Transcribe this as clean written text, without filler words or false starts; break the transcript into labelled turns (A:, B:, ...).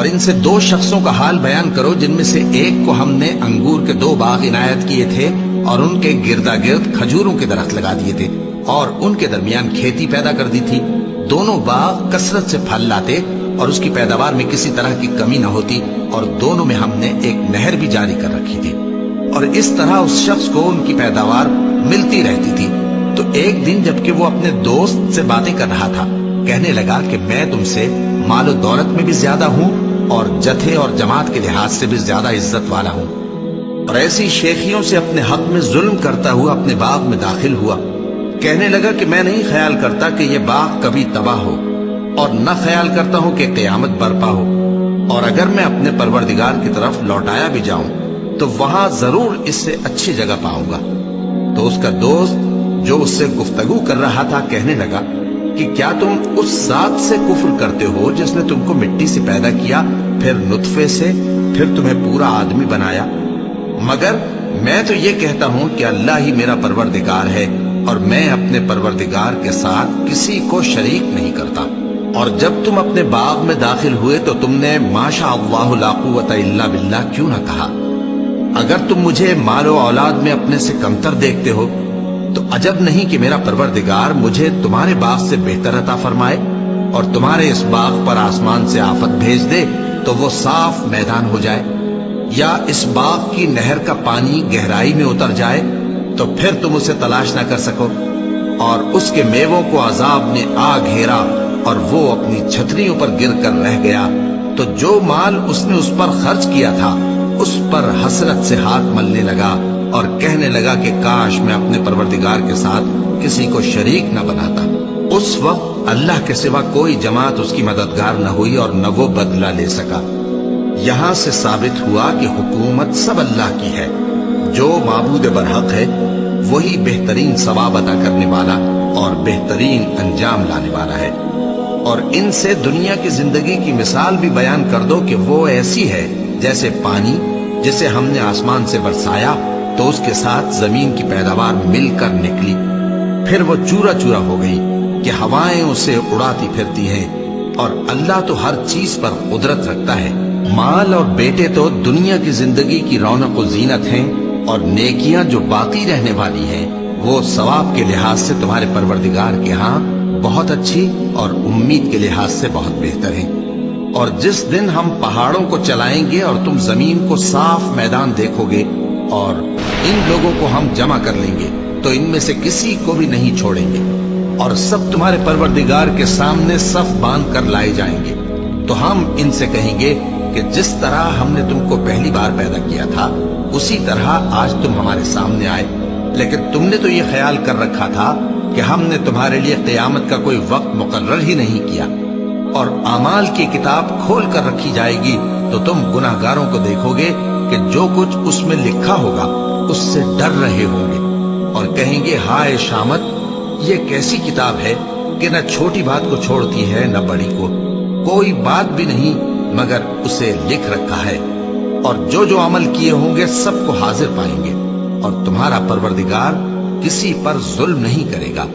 A: اور ان سے دو شخصوں کا حال بیان کرو جن میں سے ایک کو ہم نے انگور کے 2 باغ عنایت کیے تھے اور ان کے گردا گرد کھجوروں کے درخت لگا دیے تھے اور ان کے درمیان کھیتی پیدا کر دی تھی. دونوں باغ کثرت سے پھل لاتے اور اس کی پیداوار میں کسی طرح کی کمی نہ ہوتی اور دونوں میں ہم نے ایک نہر بھی جاری کر رکھی تھی اور اس طرح اس شخص کو ان کی پیداوار ملتی رہتی تھی. تو ایک دن جبکہ وہ اپنے دوست سے باتیں کر رہا تھا کہنے لگا کہ میں تم سے مال و دولت میں بھی زیادہ ہوں اور جتھے اور جماعت کے لحاظ سے بھی زیادہ عزت والا ہوں، اور ایسی شیخیوں سے اپنے حق میں ظلم کرتا ہوا اپنے باغ میں داخل ہوا. کہنے لگا کہ میں نہیں خیال کرتا کہ یہ باغ کبھی تباہ ہو اور نہ خیال کرتا ہوں کہ قیامت برپا ہو، اور اگر میں اپنے پروردگار کی طرف لوٹایا بھی جاؤں تو وہاں ضرور اس سے اچھی جگہ پاؤں گا. تو اس کا دوست جو اس سے گفتگو کر رہا تھا کہنے لگا کہ کیا تم اس ذات سے کفر کرتے ہو جس نے تم کو مٹی سے پیدا کیا، پھر نطفے سے، پھر تمہیں پورا آدمی بنایا؟ مگر میں تو یہ کہتا ہوں کہ اللہ ہی میرا پروردگار ہے اور میں اپنے پروردگار کے ساتھ کسی کو شریک نہیں کرتا. اور جب تم اپنے باغ میں داخل ہوئے تو تم نے ما شاء اللہ لا قوت الا باللہ کیوں نہ کہا؟ اگر تم مجھے مال و اولاد میں اپنے سے کمتر دیکھتے ہو تو عجب نہیں کہ میرا پروردگار مجھے تمہارے باغ سے بہتر عطا فرمائے اور تمہارے اس باغ پر آسمان سے آفت بھیج دے تو وہ صاف میدان ہو جائے، یا اس باغ کی نہر کا پانی گہرائی میں اتر جائے تو پھر تم اسے تلاش نہ کر سکو، اور اس کے میووں کو عذاب نے آ گھیرا اور وہ اپنی چھتریوں پر گر کر رہ گیا. تو جو مال اس نے اس پر خرچ کیا تھا اس پر حسرت سے ہاتھ ملنے لگا اور کہنے لگا کہ کاش میں اپنے پروردگار کے ساتھ کسی کو شریک نہ بناتا. اس وقت اللہ کے سوا کوئی جماعت اس کی مددگار نہ ہوئی اور نہ وہ بدلہ لے سکا. یہاں سے ثابت ہوا کہ حکومت سب اللہ کی ہے، جو معبود برحق ہے وہی بہترین ثواب عطا کرنے والا اور بہترین انجام لانے والا ہے. اور ان سے دنیا کی زندگی کی مثال بھی بیان کر دو کہ وہ ایسی ہے جیسے پانی جسے ہم نے آسمان سے برسایا تو اس کے ساتھ زمین کی پیداوار مل کر نکلی، پھر وہ چورا چورا ہو گئی کہ ہوائیں اسے اڑاتی پھرتی ہیں. اور اللہ تو ہر چیز پر قدرت رکھتا ہے. مال اور بیٹے تو دنیا کی زندگی کی رونق و زینت ہیں، اور نیکیاں جو باقی رہنے والی ہیں وہ ثواب کے لحاظ سے تمہارے پروردگار کے ہاں بہت اچھی اور امید کے لحاظ سے بہت بہتر ہیں. اور جس دن ہم پہاڑوں کو چلائیں گے اور تم زمین کو صاف میدان دیکھو گے اور ان لوگوں کو ہم جمع کر لیں گے تو ان میں سے کسی کو بھی نہیں چھوڑیں گے، اور سب تمہارے پروردگار کے سامنے صف باندھ کر لائے جائیں گے. تو ہم ان سے کہیں گے کہ جس طرح ہم نے تم کو پہلی بار پیدا کیا تھا اسی طرح آج تم ہمارے سامنے آئے، لیکن تم نے تو یہ خیال کر رکھا تھا کہ ہم نے تمہارے لیے قیامت کا کوئی وقت مقرر ہی نہیں کیا. اور اعمال کی کتاب کھول کر رکھی جائے گی تو تم گناہگاروں کو دیکھو گے کہ جو کچھ اس میں لکھا ہوگا اس سے ڈر رہے ہوں گے اور کہیں گے ہائے شامت، یہ کیسی کتاب ہے کہ نہ چھوٹی بات کو چھوڑتی ہے نہ بڑی کو، کوئی بات بھی نہیں مگر اسے لکھ رکھا ہے. اور جو عمل کیے ہوں گے سب کو حاضر پائیں گے، اور تمہارا پروردگار کسی پر ظلم نہیں کرے گا.